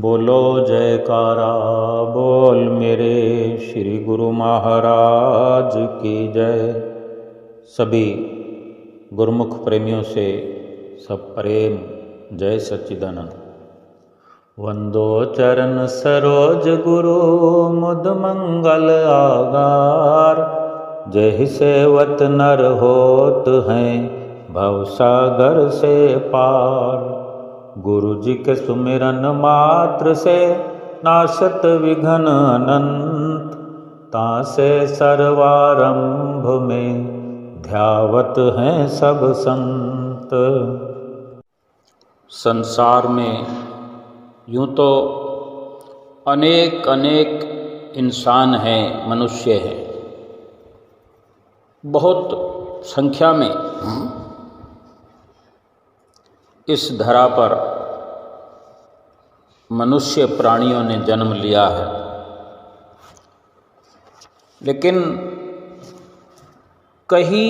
बोलो जयकारा बोल मेरे श्री गुरु महाराज की जय। सभी गुरुमुख प्रेमियों से सब प्रेम जय सच्चिदानंद। वंदो चरण सरोज गुरु मुद मंगल आगार। जय सेवत नर होत हैं भवसागर से पार। गुरु जी के सुमिरन मात्र से नाशत विघ्न अनंत। तासे सर्वारंभ में ध्यावत हैं सब संत। संसार में यूँ तो अनेक अनेक इंसान हैं, मनुष्य हैं, बहुत संख्या में इस धरा पर मनुष्य प्राणियों ने जन्म लिया है। लेकिन कहीं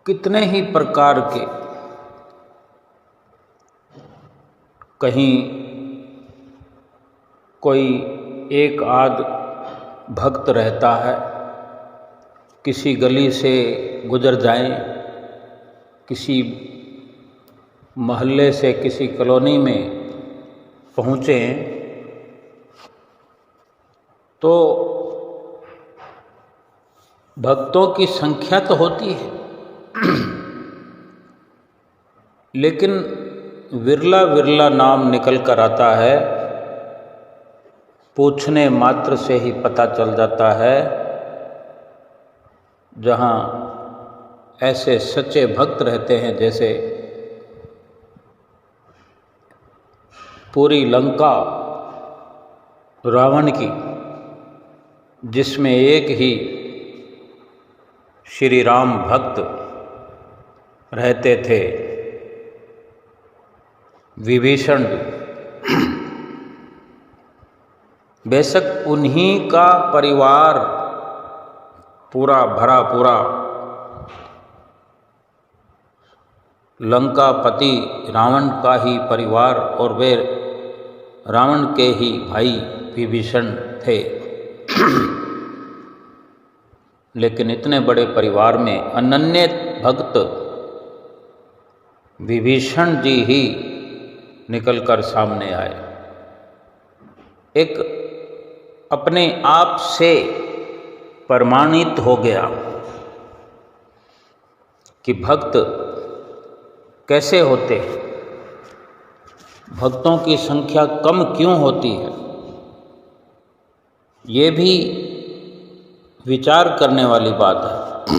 कितने ही प्रकार के, कहीं कोई एक आध भक्त रहता है, किसी गली से गुजर जाएं, किसी मोहल्ले से किसी कॉलोनी में पहुँचें तो भक्तों की संख्या तो होती है, लेकिन विरला विरला नाम निकल कर आता है। पूछने मात्र से ही पता चल जाता है। जहाँ ऐसे सच्चे भक्त रहते हैं, जैसे पूरी लंका रावण की, जिसमें एक ही श्री राम भक्त रहते थे, विभीषण। बेशक उन्हीं का परिवार पूरा भरा पूरा लंकापति रावण का ही परिवार, और वे रावण के ही भाई विभीषण थे। लेकिन इतने बड़े परिवार में अनन्य भक्त विभीषण जी ही निकलकर सामने आए। एक अपने आप से प्रमाणित हो गया कि भक्त कैसे होते हैं, भक्तों की संख्या कम क्यों होती है। ये भी विचार करने वाली बात है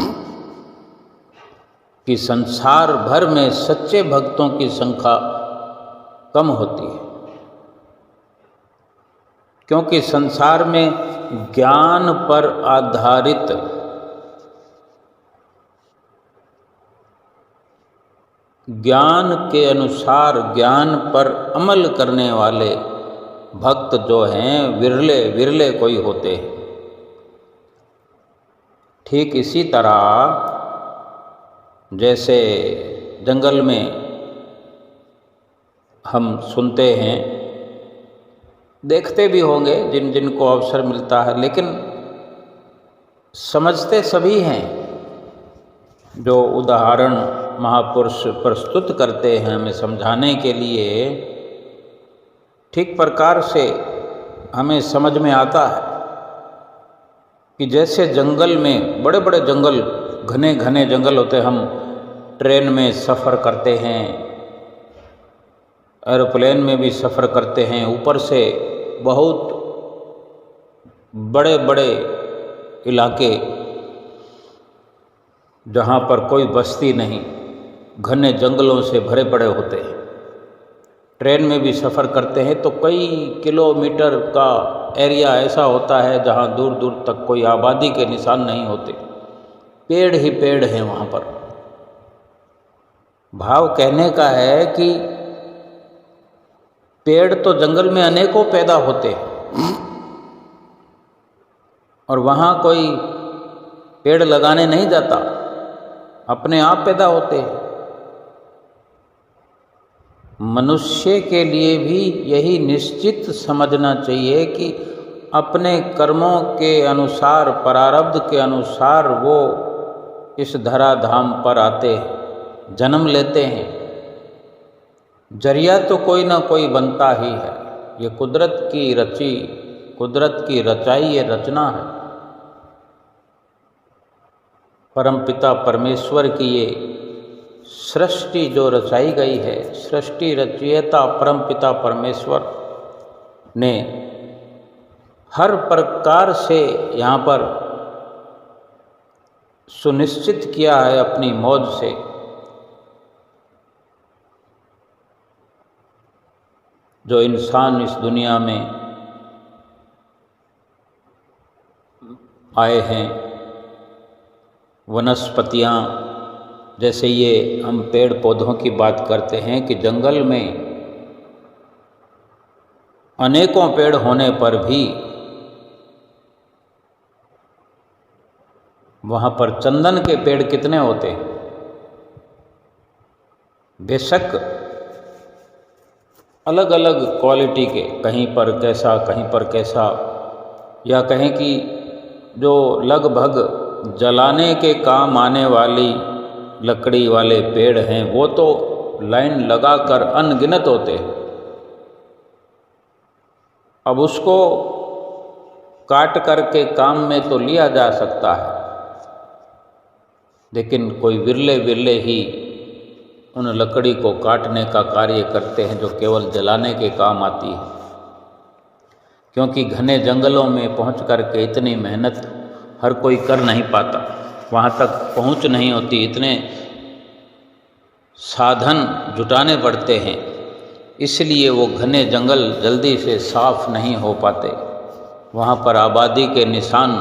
कि संसार भर में सच्चे भक्तों की संख्या कम होती है, क्योंकि संसार में ज्ञान पर आधारित ज्ञान के अनुसार ज्ञान पर अमल करने वाले भक्त जो हैं विरले विरले कोई होते हैं। ठीक इसी तरह जैसे जंगल में हम सुनते हैं, देखते भी होंगे जिन जिन को अवसर मिलता है, लेकिन समझते सभी हैं। जो उदाहरण महापुरुष प्रस्तुत करते हैं हमें समझाने के लिए, ठीक प्रकार से हमें समझ में आता है कि जैसे जंगल में, बड़े बड़े जंगल, घने घने जंगल होते हैं, हम ट्रेन में सफ़र करते हैं, एरोप्लेन में भी सफ़र करते हैं, ऊपर से बहुत बड़े बड़े इलाके जहाँ पर कोई बस्ती नहीं, घने जंगलों से भरे पड़े होते हैं। ट्रेन में भी सफ़र करते हैं तो कई किलोमीटर का एरिया ऐसा होता है जहाँ दूर दूर तक कोई आबादी के निशान नहीं होते, पेड़ ही पेड़ हैं वहाँ पर। भाव कहने का है कि पेड़ तो जंगल में अनेकों पैदा होते हैं, और वहाँ कोई पेड़ लगाने नहीं जाता, अपने आप पैदा होते हैं। मनुष्य के लिए भी यही निश्चित समझना चाहिए कि अपने कर्मों के अनुसार, प्रारब्ध के अनुसार वो इस धराधाम पर आते हैं, जन्म लेते हैं। जरिया तो कोई ना कोई बनता ही है। ये कुदरत की रची, कुदरत की रचाई ये रचना है। परमपिता परमेश्वर की ये सृष्टि जो रचाई गई है, सृष्टि रचयिता परमपिता परमेश्वर ने हर प्रकार से यहाँ पर सुनिश्चित किया है अपनी मौज से। जो इंसान इस दुनिया में आए हैं, वनस्पतियाँ, जैसे ये हम पेड़ पौधों की बात करते हैं कि जंगल में अनेकों पेड़ होने पर भी वहाँ पर चंदन के पेड़ कितने होते हैं। बेशक अलग अलग क्वालिटी के, कहीं पर कैसा, कहीं पर कैसा, या कहें कि जो लगभग जलाने के काम आने वाली लकड़ी वाले पेड़ हैं वो तो लाइन लगाकर अनगिनत होते हैं। अब उसको काट करके काम में तो लिया जा सकता है, लेकिन कोई विरले विरले ही उन लकड़ी को काटने का कार्य करते हैं जो केवल जलाने के काम आती है। क्योंकि घने जंगलों में पहुंच करके इतनी मेहनत हर कोई कर नहीं पाता, वहाँ तक पहुँच नहीं होती, इतने साधन जुटाने पड़ते हैं, इसलिए वो घने जंगल जल्दी से साफ नहीं हो पाते। वहाँ पर आबादी के निशान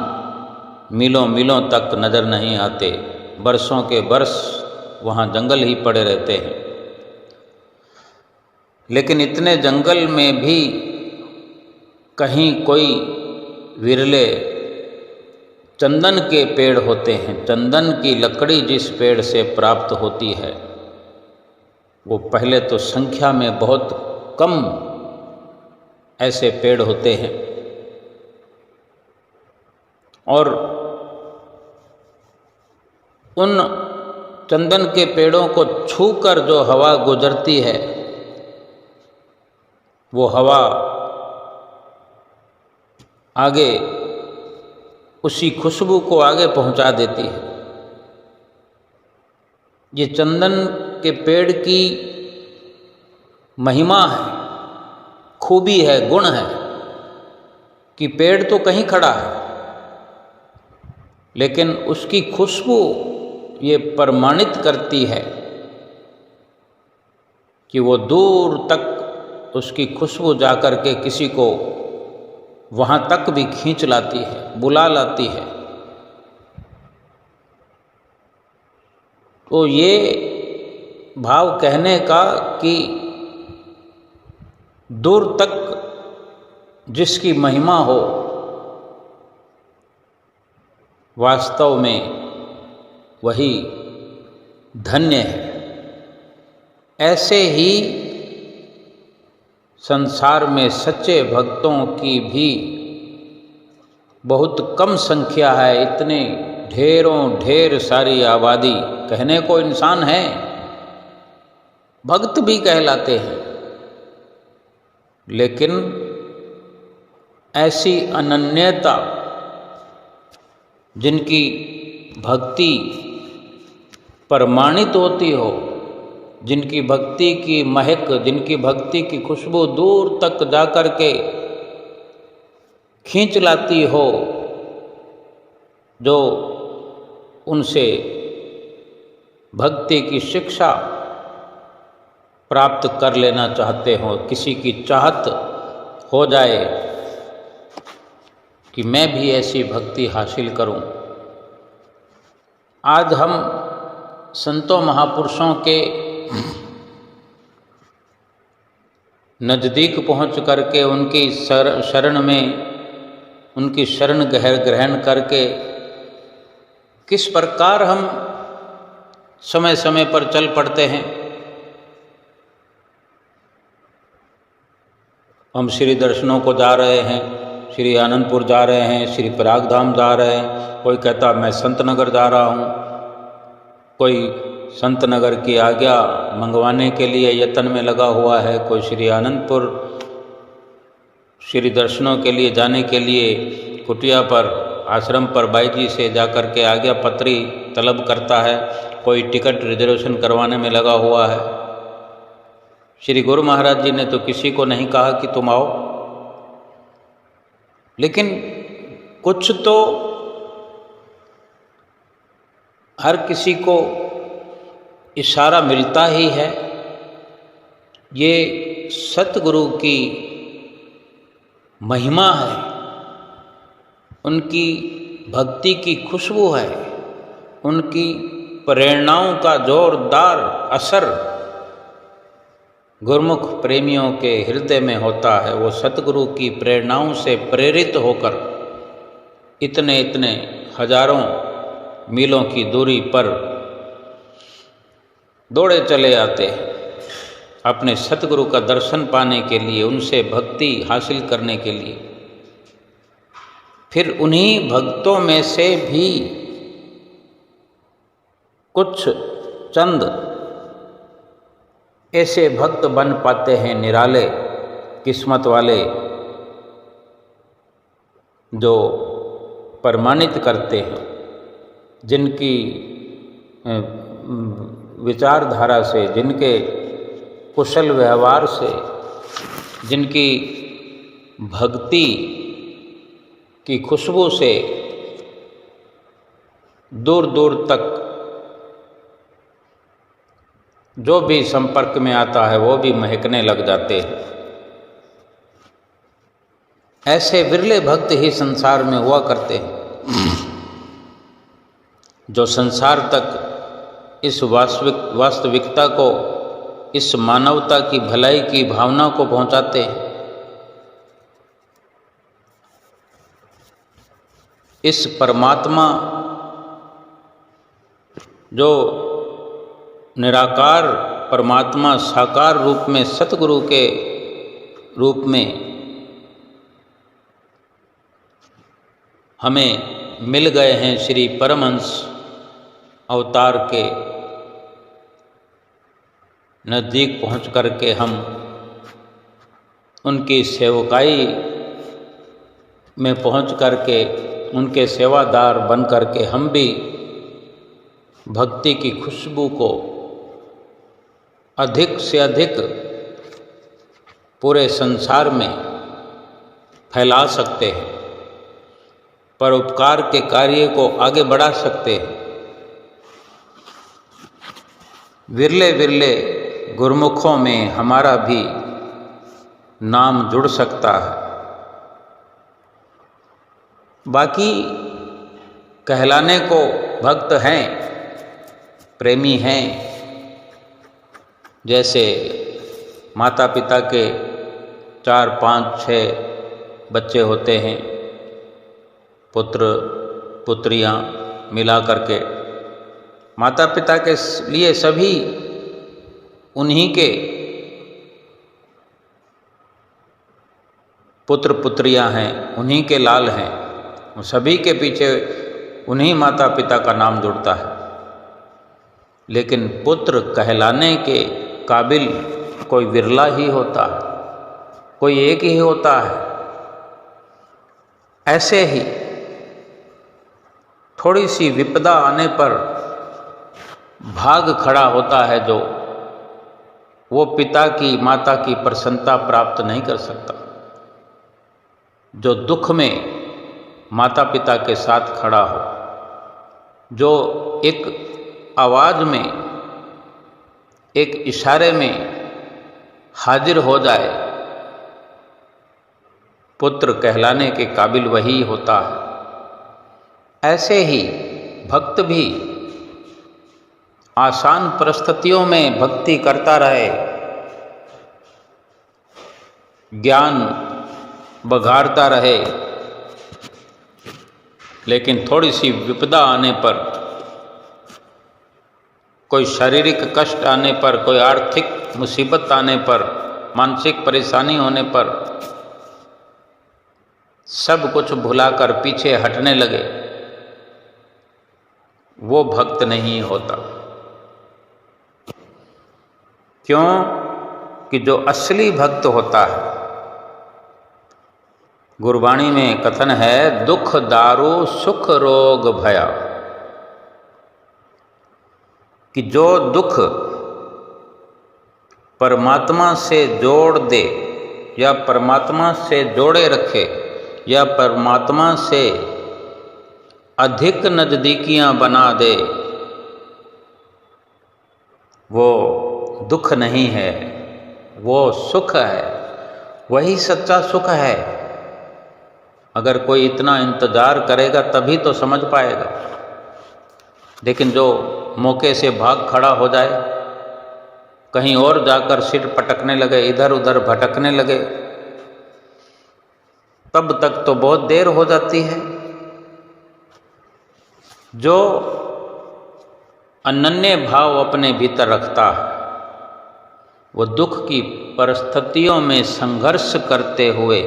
मीलों मीलों तक नज़र नहीं आते, बरसों के बरस वहाँ जंगल ही पड़े रहते हैं। लेकिन इतने जंगल में भी कहीं कोई विरले चंदन के पेड़ होते हैं। चंदन की लकड़ी जिस पेड़ से प्राप्त होती है वो पहले तो संख्या में बहुत कम ऐसे पेड़ होते हैं, और उन चंदन के पेड़ों को छूकर जो हवा गुजरती है वो हवा आगे उसी खुशबू को आगे पहुंचा देती है। ये चंदन के पेड़ की महिमा है, खूबी है, गुण है कि पेड़ तो कहीं खड़ा है लेकिन उसकी खुशबू ये प्रमाणित करती है कि वो दूर तक उसकी खुशबू जाकर के किसी को वहाँ तक भी खींच लाती है, बुला लाती है। तो ये भाव कहने का कि दूर तक जिसकी महिमा हो, वास्तव में वही धन्य है। ऐसे ही संसार में सच्चे भक्तों की भी बहुत कम संख्या है। इतने ढेरों ढेर सारी आबादी, कहने को इंसान है, भक्त भी कहलाते हैं, लेकिन ऐसी अनन्यता जिनकी भक्ति प्रमाणित होती हो, जिनकी भक्ति की महक, जिनकी भक्ति की खुशबू दूर तक जाकर के खींच लाती हो, जो उनसे भक्ति की शिक्षा प्राप्त कर लेना चाहते हो, किसी की चाहत हो जाए कि मैं भी ऐसी भक्ति हासिल करूं। आज हम संतों महापुरुषों के नज़दीक पहुंच करके उनकी शरण में, उनकी शरण ग्रहण करके किस प्रकार हम समय समय पर चल पड़ते हैं। हम श्री दर्शनों को जा रहे हैं, श्री आनंदपुर जा रहे हैं, श्री प्रयागधाम जा रहे हैं, कोई कहता मैं संत नगर जा रहा हूँ, कोई संत नगर की आज्ञा मंगवाने के लिए यत्न में लगा हुआ है, कोई श्री आनंदपुर श्री दर्शनों के लिए जाने के लिए कुटिया पर आश्रम पर बाई जी से जाकर के आज्ञा पत्री तलब करता है, कोई टिकट रिजर्वेशन करवाने में लगा हुआ है। श्री गुरु महाराज जी ने तो किसी को नहीं कहा कि तुम आओ, लेकिन कुछ तो हर किसी को इशारा मिलता ही है। ये सतगुरु की महिमा है, उनकी भक्ति की खुशबू है, उनकी प्रेरणाओं का जोरदार असर गुरुमुख प्रेमियों के हृदय में होता है। वो सतगुरु की प्रेरणाओं से प्रेरित होकर इतने इतने हजारों मीलों की दूरी पर दौड़े चले आते हैं अपने सतगुरु का दर्शन पाने के लिए, उनसे भक्ति हासिल करने के लिए। फिर उन्हीं भक्तों में से भी कुछ चंद ऐसे भक्त बन पाते हैं निराले किस्मत वाले, जो प्रमाणित करते हैं, जिनकी विचारधारा से, जिनके कुशल व्यवहार से, जिनकी भक्ति की खुशबू से दूर दूर तक जो भी संपर्क में आता है वो भी महकने लग जाते हैं। ऐसे विरले भक्त ही संसार में हुआ करते हैं, जो संसार तक इस वास्तविकता को, इस मानवता की भलाई की भावना को पहुंचाते हैं। इस परमात्मा जो निराकार परमात्मा साकार रूप में सतगुरु के रूप में हमें मिल गए हैं, श्री परमहंस अवतार के नज़दीक पहुँच करके हम उनकी सेवकाई में पहुँच करके, उनके सेवादार बन करके हम भी भक्ति की खुशबू को अधिक से अधिक पूरे संसार में फैला सकते हैं, परोपकार के कार्य को आगे बढ़ा सकते हैं। विरले विरले गुरमुखों में हमारा भी नाम जुड़ सकता है। बाकी कहलाने को भक्त हैं, प्रेमी हैं, जैसे माता पिता के 4, 5, 6 बच्चे होते हैं, पुत्र पुत्रियां मिला करके, माता पिता के लिए सभी उन्हीं के पुत्र पुत्रियां हैं, उन्हीं के लाल हैं, सभी के पीछे उन्हीं माता पिता का नाम जुड़ता है। लेकिन पुत्र कहलाने के काबिल कोई विरला ही होता है, कोई एक ही होता है। ऐसे ही थोड़ी सी विपदा आने पर भाग खड़ा होता है जो वो पिता की माता की प्रसन्नता प्राप्त नहीं कर सकता। जो दुख में माता पिता के साथ खड़ा हो, जो एक आवाज़ में, एक इशारे में हाजिर हो जाए, पुत्र कहलाने के काबिल वही होता है। ऐसे ही भक्त भी आसान परिस्थितियों में भक्ति करता रहे, ज्ञान बघाड़ता रहे, लेकिन थोड़ी सी विपदा आने पर, कोई शारीरिक कष्ट आने पर, कोई आर्थिक मुसीबत आने पर मानसिक परेशानी होने पर सब कुछ भुलाकर पीछे हटने लगे, वो भक्त नहीं होता। क्यों? कि जो असली भक्त होता है, गुरबाणी में कथन है, दुख दारू सुख रोग भया, कि जो दुख परमात्मा से जोड़ दे या परमात्मा से जोड़े रखे या परमात्मा से अधिक नजदीकियां बना दे, वो दुख नहीं है, वो सुख है। वही सच्चा सुख है। अगर कोई इतना इंतजार करेगा तभी तो समझ पाएगा। लेकिन जो मौके से भाग खड़ा हो जाए, कहीं और जाकर सिर पटकने लगे, इधर उधर भटकने लगे, तब तक तो बहुत देर हो जाती है। जो अनन्य भाव अपने भीतर रखता है, वो दुख की परिस्थितियों में संघर्ष करते हुए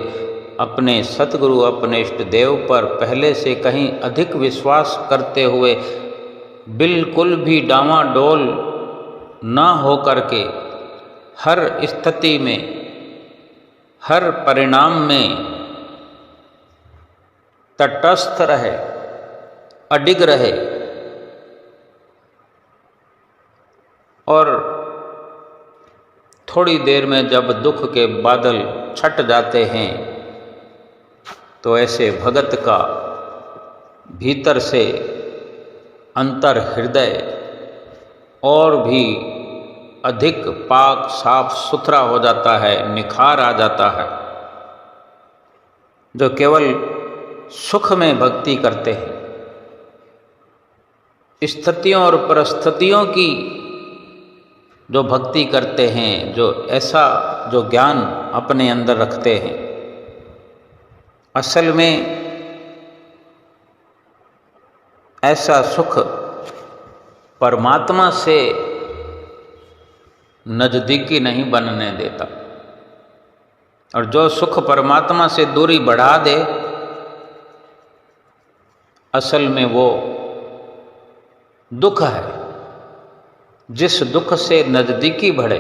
अपने सतगुरु, अपने इष्ट देव पर पहले से कहीं अधिक विश्वास करते हुए बिल्कुल भी डांवाडोल न हो करके हर स्थिति में, हर परिणाम में तटस्थ रहे, अडिग रहे और थोड़ी देर में जब दुख के बादल छट जाते हैं तो ऐसे भगत का भीतर से अंतर हृदय और भी अधिक पाक साफ सुथरा हो जाता है, निखार आ जाता है। जो केवल सुख में भक्ति करते हैं, स्थितियों और परिस्थितियों की जो भक्ति करते हैं, जो ऐसा जो ज्ञान अपने अंदर रखते हैं, असल में ऐसा सुख परमात्मा से नजदीकी नहीं बनने देता। और जो सुख परमात्मा से दूरी बढ़ा दे, असल में वो दुख है। जिस दुख से नजदीकी बढ़े,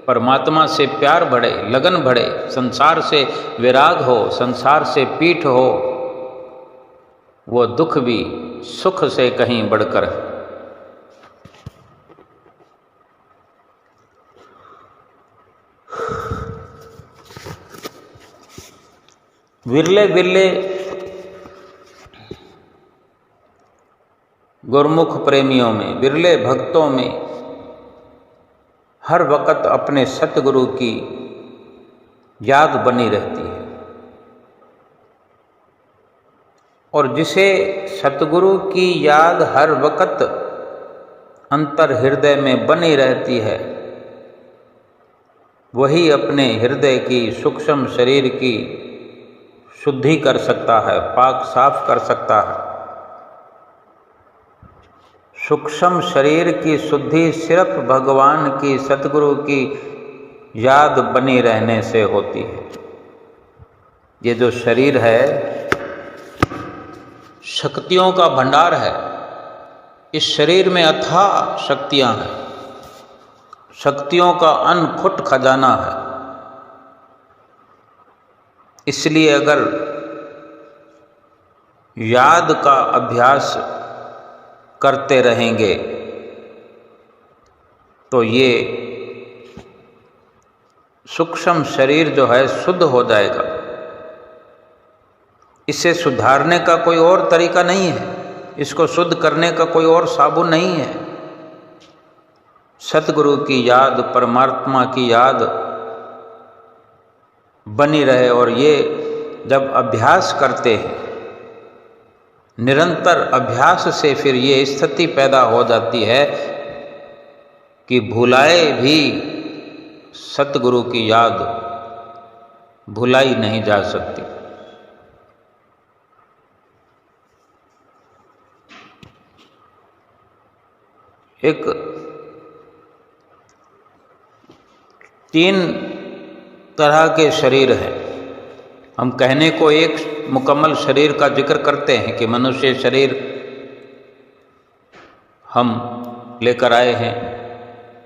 परमात्मा से प्यार बढ़े, लगन बढ़े, संसार से विराग हो, संसार से पीठ हो, वो दुख भी सुख से कहीं बढ़कर है। विरले विरले गुरमुख प्रेमियों में, विरले भक्तों में हर वक्त अपने सतगुरु की याद बनी रहती है। और जिसे सतगुरु की याद हर वक्त अंतर हृदय में बनी रहती है, वही अपने हृदय की सूक्ष्म शरीर की शुद्धि कर सकता है, पाक साफ कर सकता है। सूक्ष्म शरीर की शुद्धि सिर्फ भगवान की, सतगुरु की याद बनी रहने से होती है। ये जो शरीर है, शक्तियों का भंडार है। इस शरीर में अथाह शक्तियां हैं, शक्तियों का अनफुट खजाना है। इसलिए अगर याद का अभ्यास करते रहेंगे तो ये सूक्ष्म शरीर जो है शुद्ध हो जाएगा। इसे सुधारने का कोई और तरीका नहीं है, इसको शुद्ध करने का कोई और साबुन नहीं है। सतगुरु की याद, परमात्मा की याद बनी रहे। और ये जब अभ्यास करते हैं, निरंतर अभ्यास से फिर ये स्थिति पैदा हो जाती है कि भुलाए भी सतगुरु की याद भुलाई नहीं जा सकती। एक 3 तरह के शरीर हैं। हम कहने को एक मुकम्मल शरीर का जिक्र करते हैं कि मनुष्य शरीर हम लेकर आए हैं।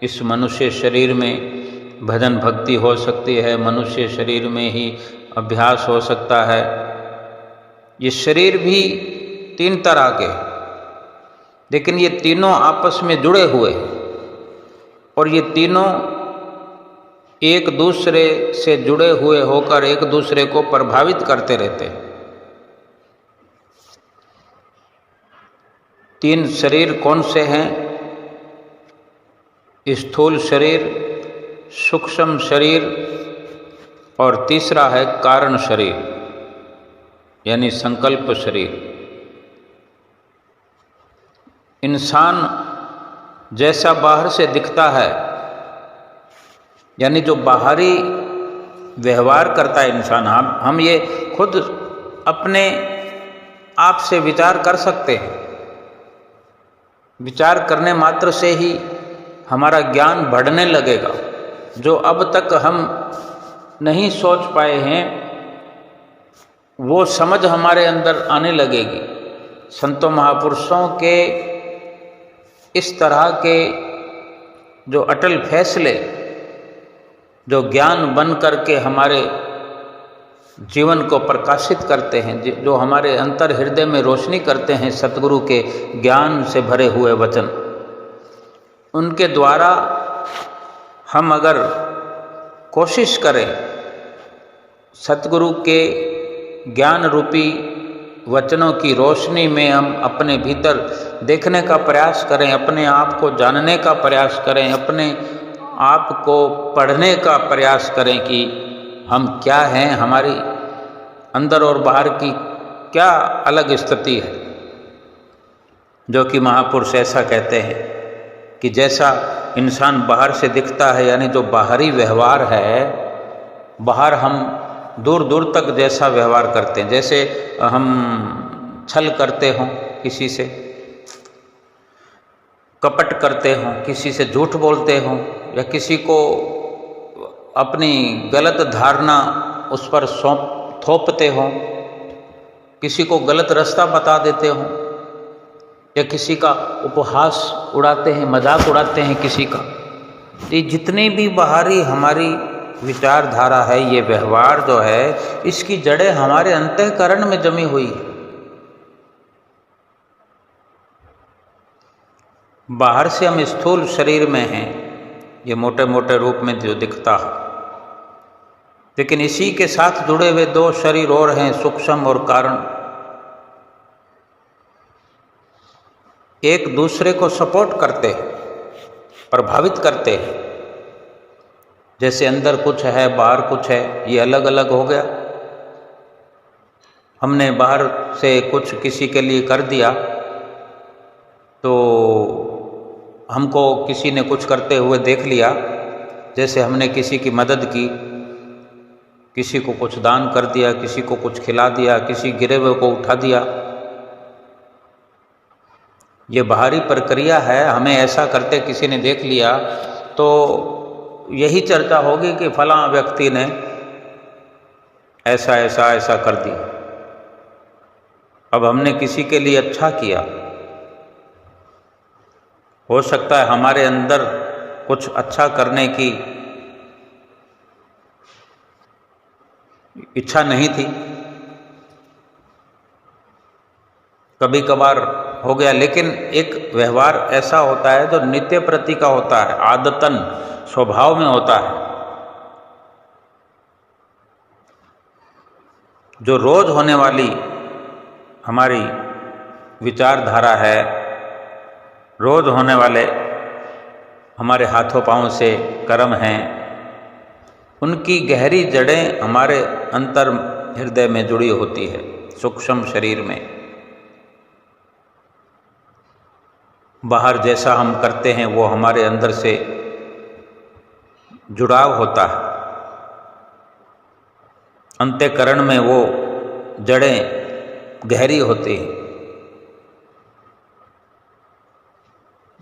इस मनुष्य शरीर में भजन भक्ति हो सकती है, मनुष्य शरीर में ही अभ्यास हो सकता है। ये शरीर भी 3 तरह के, लेकिन ये तीनों आपस में जुड़े हुए हैं और ये तीनों एक दूसरे से जुड़े हुए होकर एक दूसरे को प्रभावित करते रहते हैं। 3 शरीर कौन से हैं? स्थूल शरीर, सूक्ष्म शरीर और तीसरा है कारण शरीर यानी संकल्प शरीर। इंसान जैसा बाहर से दिखता है, यानी जो बाहरी व्यवहार करता है इंसान, हम ये खुद अपने आप से विचार कर सकते हैं। विचार करने मात्र से ही हमारा ज्ञान बढ़ने लगेगा। जो अब तक हम नहीं सोच पाए हैं वो समझ हमारे अंदर आने लगेगी। संतों महापुरुषों के इस तरह के जो अटल फैसले, जो ज्ञान बन करके हमारे जीवन को प्रकाशित करते हैं, जो हमारे अंतर हृदय में रोशनी करते हैं, सतगुरु के ज्ञान से भरे हुए वचन, उनके द्वारा हम अगर कोशिश करें सतगुरु के ज्ञान रूपी वचनों की रोशनी में हम अपने भीतर देखने का प्रयास करें, अपने आप को जानने का प्रयास करें, अपने आप को पढ़ने का प्रयास करें कि हम क्या हैं, हमारी अंदर और बाहर की क्या अलग स्थिति है। जो कि महापुरुष ऐसा कहते हैं कि जैसा इंसान बाहर से दिखता है, यानी जो बाहरी व्यवहार है, बाहर हम दूर दूर तक जैसा व्यवहार करते हैं, जैसे हम छल करते हों, किसी से कपट करते हों, किसी से झूठ बोलते हों, या किसी को अपनी गलत धारणा उस पर थोपते हों, किसी को गलत रास्ता बता देते हों, या किसी का उपहास उड़ाते हैं, मजाक उड़ाते हैं किसी का। ये जितनी भी बाहरी हमारी विचारधारा है, ये व्यवहार जो है, इसकी जड़ें हमारे अंतःकरण में जमी हुई है। बाहर से हम स्थूल शरीर में हैं, ये मोटे मोटे रूप में जो दिखता है, लेकिन इसी के साथ जुड़े हुए 2 शरीर और हैं, सूक्ष्म और कारण। एक दूसरे को सपोर्ट करते हैं, प्रभावित करते हैं। जैसे अंदर कुछ है, बाहर कुछ है, ये अलग अलग हो गया। हमने बाहर से कुछ किसी के लिए कर दिया तो हमको किसी ने कुछ करते हुए देख लिया। जैसे हमने किसी की मदद की, किसी को कुछ दान कर दिया, किसी को कुछ खिला दिया, किसी गिरे हुए को उठा दिया। ये बाहरी प्रक्रिया है। हमें ऐसा करते किसी ने देख लिया तो यही चर्चा होगी कि फलां व्यक्ति ने ऐसा ऐसा ऐसा कर दिया। अब हमने किसी के लिए अच्छा किया, हो सकता है हमारे अंदर कुछ अच्छा करने की इच्छा नहीं थी, कभी कभार हो गया, लेकिन एक व्यवहार ऐसा होता है जो नित्य प्रति का होता है, आदतन स्वभाव में होता है। जो रोज होने वाली हमारी विचारधारा है, रोज होने वाले हमारे हाथों पांवों से कर्म हैं, उनकी गहरी जड़ें हमारे अंतर हृदय में जुड़ी होती है, सूक्ष्म शरीर में। बाहर जैसा हम करते हैं वो हमारे अंदर से जुड़ाव होता है, अंतःकरण में वो जड़ें गहरी होती हैं।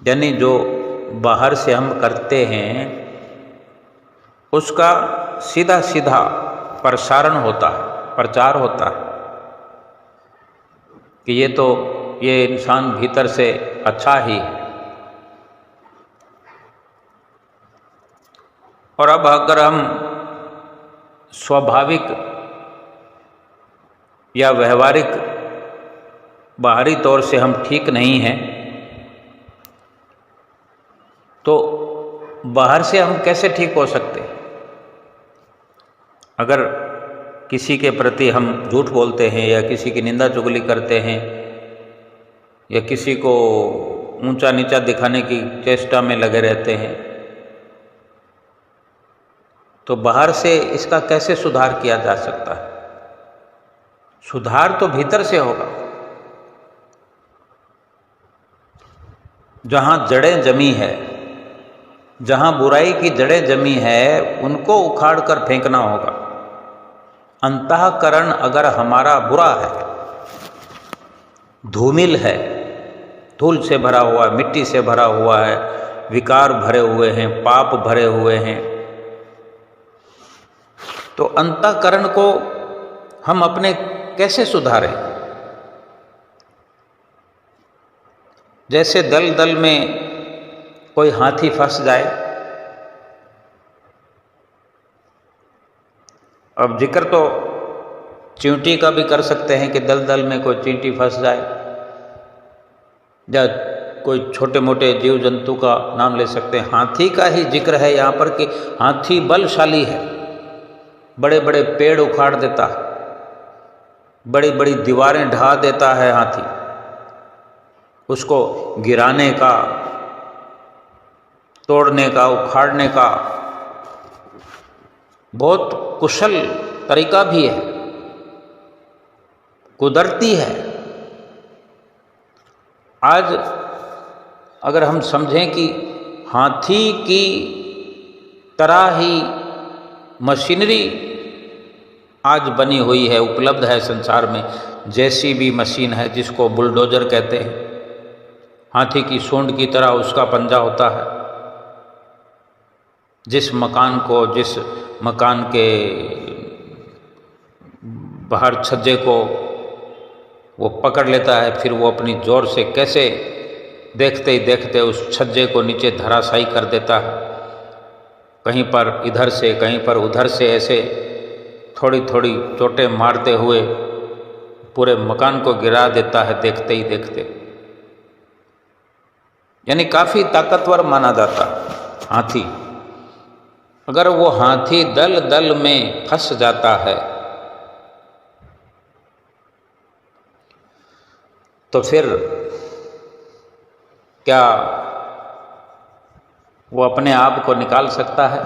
यानी जो बाहर से हम करते हैं उसका सीधा सीधा प्रसारण होता है, प्रचार होता है कि ये इंसान भीतर से अच्छा ही है। और अब अगर हम स्वाभाविक या व्यवहारिक बाहरी तौर से हम ठीक नहीं हैं, तो बाहर से हम कैसे ठीक हो सकते? अगर किसी के प्रति हम झूठ बोलते हैं या किसी की निंदा चुगली करते हैं या किसी को ऊंचा नीचा दिखाने की चेष्टा में लगे रहते हैं, तो बाहर से इसका कैसे सुधार किया जा सकता है? सुधार तो भीतर से होगा। जहाँ जड़ें जमी है, जहाँ बुराई की जड़ें जमी है, उनको उखाड़ कर फेंकना होगा। अंतःकरण अगर हमारा बुरा है, धूमिल है, धूल से भरा हुआ है, मिट्टी से भरा हुआ है, विकार भरे हुए हैं, पाप भरे हुए हैं, तो अंतःकरण को हम अपने कैसे सुधारें? जैसे दलदल में कोई हाथी फंस जाए। अब जिक्र तो चींटी का भी कर सकते हैं कि दलदल में कोई चींटी फंस जाए, या कोई छोटे मोटे जीव जंतु का नाम ले सकते हैं। हाथी का ही जिक्र है यहाँ पर कि हाथी बलशाली है, बड़े बड़े पेड़ उखाड़ देता है, बड़ी बड़ी दीवारें ढा देता है हाथी। उसको गिराने का, तोड़ने का, उखाड़ने का बहुत कुशल तरीका भी है, कुदरती है। आज अगर हम समझें कि हाथी की तरह ही मशीनरी आज बनी हुई है, उपलब्ध है संसार में, जेसीबी मशीन है जिसको बुलडोजर कहते हैं। हाथी की सूंड की तरह उसका पंजा होता है। जिस मकान के बाहर छज्जे को वो पकड़ लेता है, फिर वो अपनी जोर से कैसे देखते ही देखते उस छज्जे को नीचे धराशायी कर देता है। कहीं पर इधर से, कहीं पर उधर से, ऐसे थोड़ी थोड़ी चोटें मारते हुए पूरे मकान को गिरा देता है देखते ही देखते। यानी काफ़ी ताकतवर माना जाता हाथी। अगर वो हाथी दल दल में फंस जाता है तो फिर क्या वो अपने आप को निकाल सकता है?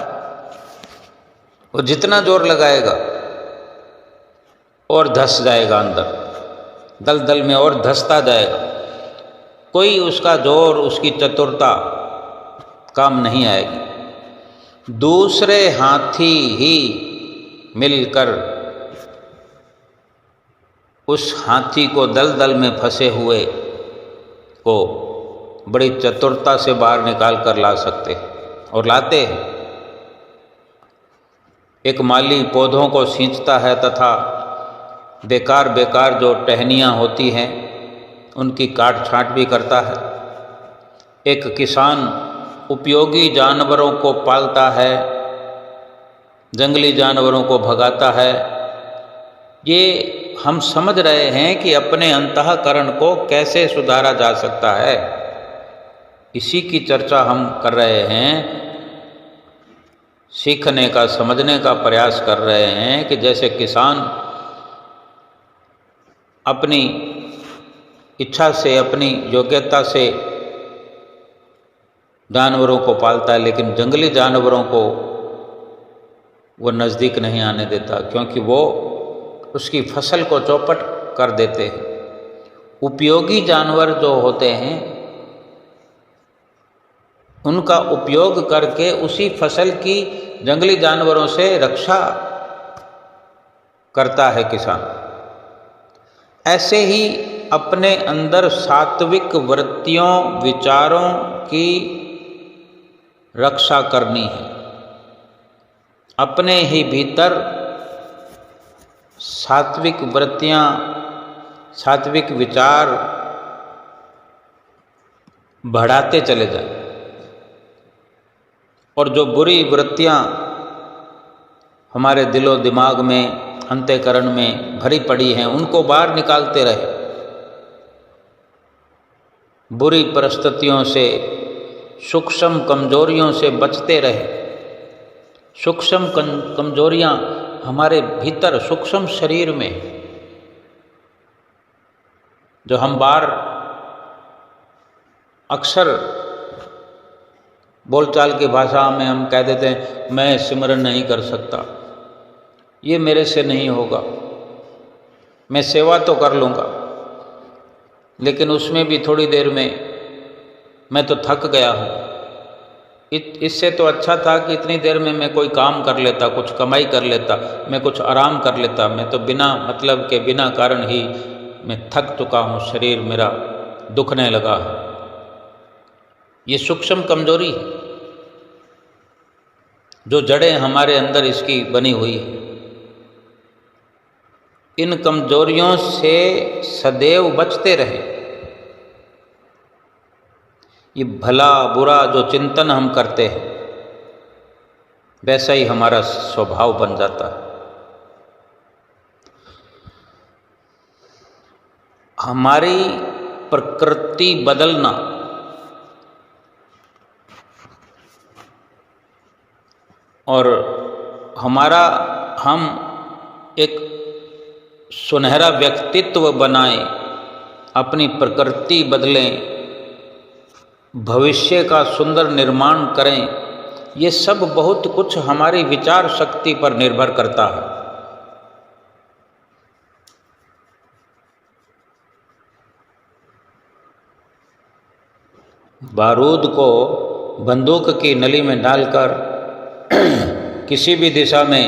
वो जितना जोर लगाएगा और धंस जाएगा अंदर, दलदल में और धंसता जाएगा। कोई उसका जोर, उसकी चतुरता काम नहीं आएगी। दूसरे हाथी ही मिलकर उस हाथी को दलदल में फंसे हुए को बड़ी चतुरता से बाहर निकाल कर ला सकते हैं और लाते हैं। एक माली पौधों को सींचता है तथा बेकार बेकार जो टहनियाँ होती हैं उनकी काट छांट भी करता है। एक किसान उपयोगी जानवरों को पालता है, जंगली जानवरों को भगाता है। ये हम समझ रहे हैं कि अपने अंतःकरण को कैसे सुधारा जा सकता है, इसी की चर्चा हम कर रहे हैं। सीखने का, समझने का प्रयास कर रहे हैं कि जैसे किसान अपनी इच्छा से, अपनी योग्यता से जानवरों को पालता है, लेकिन जंगली जानवरों को वो नज़दीक नहीं आने देता, क्योंकि वो उसकी फसल को चौपट कर देते हैं। उपयोगी जानवर जो होते हैं उनका उपयोग करके उसी फसल की जंगली जानवरों से रक्षा करता है किसान। ऐसे ही अपने अंदर सात्विक वृत्तियों, विचारों की रक्षा करनी है। अपने ही भीतर सात्विक वृत्तियाँ, सात्विक विचार बढ़ाते चले जाएं, और जो बुरी वृत्तियाँ हमारे दिलो दिमाग में, अंतःकरण में भरी पड़ी हैं, उनको बाहर निकालते रहे। बुरी परिस्थितियों से, सूक्ष्म कमजोरियों से बचते रहे। सूक्ष्म कमजोरियाँ हमारे भीतर सूक्ष्म शरीर में, जो हम बाहर अक्सर बोलचाल की भाषा में हम कह देते हैं, मैं सिमरन नहीं कर सकता, ये मेरे से नहीं होगा, मैं सेवा तो कर लूँगा, लेकिन उसमें भी थोड़ी देर में मैं तो थक गया हूँ। इससे तो अच्छा था कि इतनी देर में मैं कोई काम कर लेता, कुछ कमाई कर लेता, मैं कुछ आराम कर लेता। मैं तो बिना मतलब के, बिना कारण ही मैं थक चुका हूँ, शरीर मेरा दुखने लगा है। ये सूक्ष्म कमजोरी है, जो जड़ें हमारे अंदर इसकी बनी हुई है। इन कमजोरियों से सदैव बचते रहे। ये भला बुरा जो चिंतन हम करते हैं, वैसा ही हमारा स्वभाव बन जाता है। हमारी प्रकृति बदलना और हम एक सुनहरा व्यक्तित्व बनाएं, अपनी प्रकृति बदलें, भविष्य का सुंदर निर्माण करें, ये सब बहुत कुछ हमारी विचार शक्ति पर निर्भर करता है। बारूद को बंदूक की नली में डालकर किसी भी दिशा में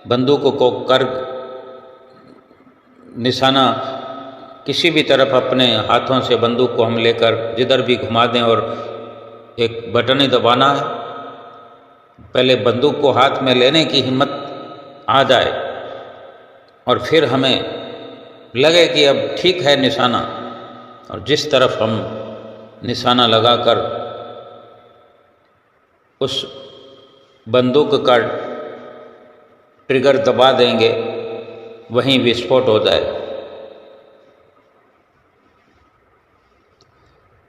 बंदूक को कर निशाना किसी भी तरफ अपने हाथों से बंदूक को हम लेकर जिधर भी घुमा दें और एक बटन ही दबाना है। पहले बंदूक को हाथ में लेने की हिम्मत आ जाए और फिर हमें लगे कि अब ठीक है निशाना, और जिस तरफ हम निशाना लगाकर उस बंदूक का ट्रिगर दबा देंगे, वहीं विस्फोट हो जाए।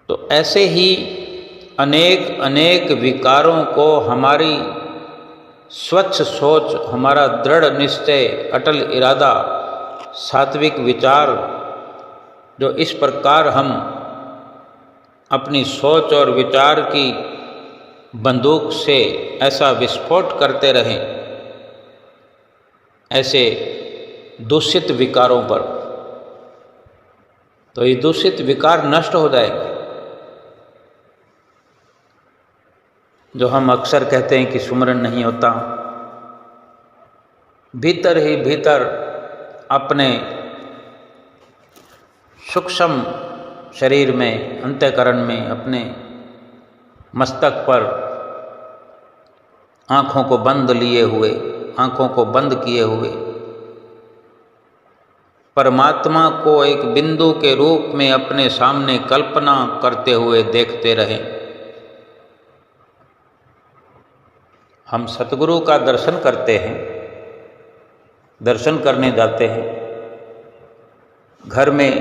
तो ऐसे ही अनेक अनेक विकारों को हमारी स्वच्छ सोच, हमारा दृढ़ निश्चय, अटल इरादा, सात्विक विचार, जो इस प्रकार हम अपनी सोच और विचार की बंदूक से ऐसा विस्फोट करते रहें, ऐसे दूषित विकारों पर, तो ये दूषित विकार नष्ट हो जाएंगे। जो हम अक्सर कहते हैं कि सुमरन नहीं होता, भीतर ही भीतर अपने सूक्ष्म शरीर में, अंतःकरण में, अपने मस्तक पर आँखों को बंद लिए हुए, आँखों को बंद किए हुए परमात्मा को एक बिंदु के रूप में अपने सामने कल्पना करते हुए देखते रहें। हम सतगुरु का दर्शन करते हैं, दर्शन करने जाते हैं, घर में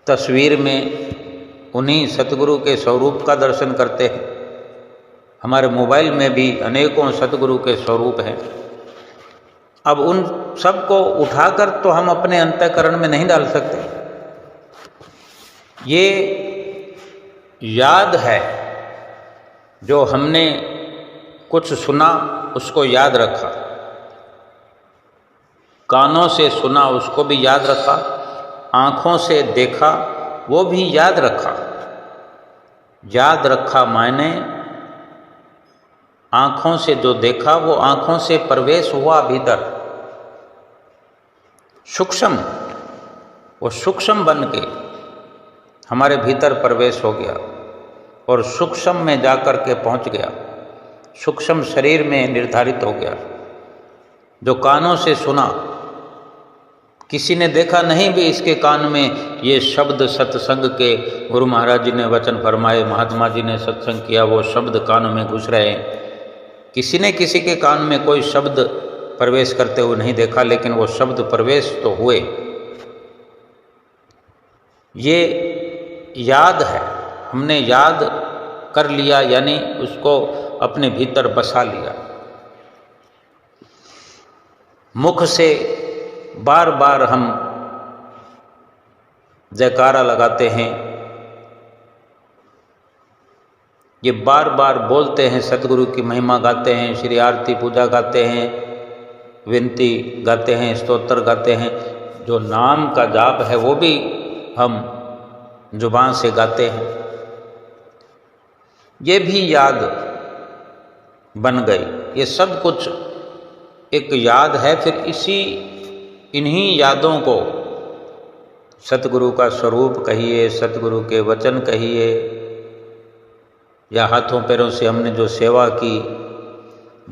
तस्वीर में उन्हीं सतगुरु के स्वरूप का दर्शन करते हैं। हमारे मोबाइल में भी अनेकों सतगुरु के स्वरूप हैं। अब उन सब को उठाकर तो हम अपने अंतःकरण में नहीं डाल सकते। ये याद है, जो हमने कुछ सुना उसको याद रखा, कानों से सुना उसको भी याद रखा, आँखों से देखा वो भी याद रखा। याद रखा मायने आँखों से जो देखा वो आँखों से प्रवेश हुआ भीतर, सूक्ष्म, वो सूक्ष्म बन के हमारे भीतर प्रवेश हो गया और सूक्ष्म में जाकर के पहुंच गया। सूक्ष्म शरीर में निर्धारित हो गया। जो कानों से सुना, किसी ने देखा नहीं भी इसके कान में ये शब्द सत्संग के, गुरु महाराज जी ने वचन फरमाए, महात्मा जी ने सत्संग किया, वो शब्द कान में घुस रहे हैं। किसी ने किसी के कान में कोई शब्द प्रवेश करते हुए नहीं देखा, लेकिन वो शब्द प्रवेश तो हुए। ये याद है, हमने याद कर लिया, यानी उसको अपने भीतर बसा लिया। मुख से बार बार हम जयकारा लगाते हैं, ये बार बार बोलते हैं, सतगुरु की महिमा गाते हैं, श्री आरती पूजा गाते हैं, विनती गाते हैं, स्तोत्र गाते हैं। जो नाम का जाप है वो भी हम जुबान से गाते हैं। ये भी याद बन गई। ये सब कुछ एक याद है। फिर इन्हीं यादों को सतगुरु का स्वरूप कहिए, सतगुरु के वचन कहिए, या हाथों पैरों से हमने जो सेवा की,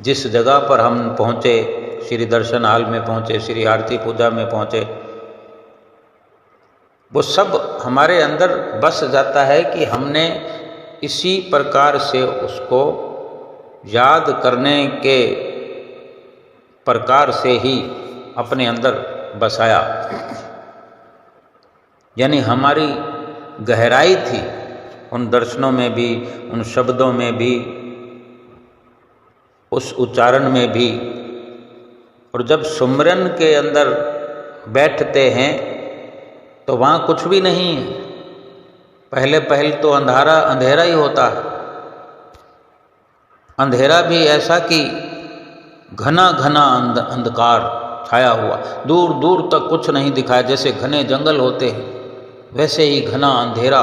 जिस जगह पर हम पहुँचे, श्री दर्शन हाल में पहुँचे, श्री आरती पूजा में पहुँचे, वो सब हमारे अंदर बस जाता है कि हमने इसी प्रकार से उसको याद करने के प्रकार से ही अपने अंदर बसाया। यानी हमारी गहराई थी उन दर्शनों में भी, उन शब्दों में भी, उस उच्चारण में भी। और जब सुमरन के अंदर बैठते हैं तो वहाँ कुछ भी नहीं है। पहले तो अंधेरा ही होता है। अंधेरा भी ऐसा कि घना घना अंधकार छाया हुआ, दूर दूर तक कुछ नहीं दिखाया। जैसे घने जंगल होते हैं वैसे ही घना अंधेरा,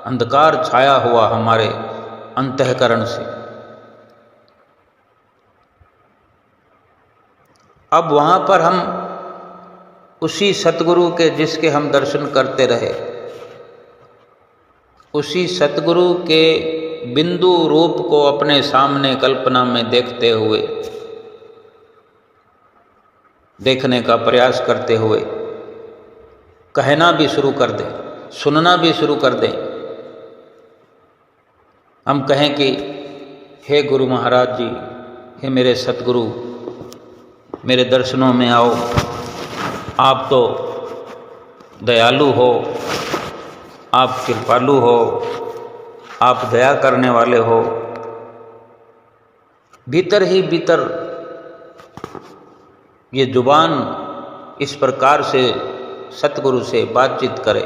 अंधकार छाया हुआ हमारे अंतःकरण से। अब वहाँ पर हम उसी सतगुरु के, जिसके हम दर्शन करते रहे, उसी सतगुरु के बिंदु रूप को अपने सामने कल्पना में देखते हुए, देखने का प्रयास करते हुए कहना भी शुरू कर दें, सुनना भी शुरू कर दें। हम कहें कि हे गुरु महाराज जी, हे मेरे सतगुरु, मेरे दर्शनों में आओ, आप तो दयालु हो, आप कृपालु हो, आप दया करने वाले हो। भीतर ही भीतर ये जुबान इस प्रकार से सतगुरु से बातचीत करे,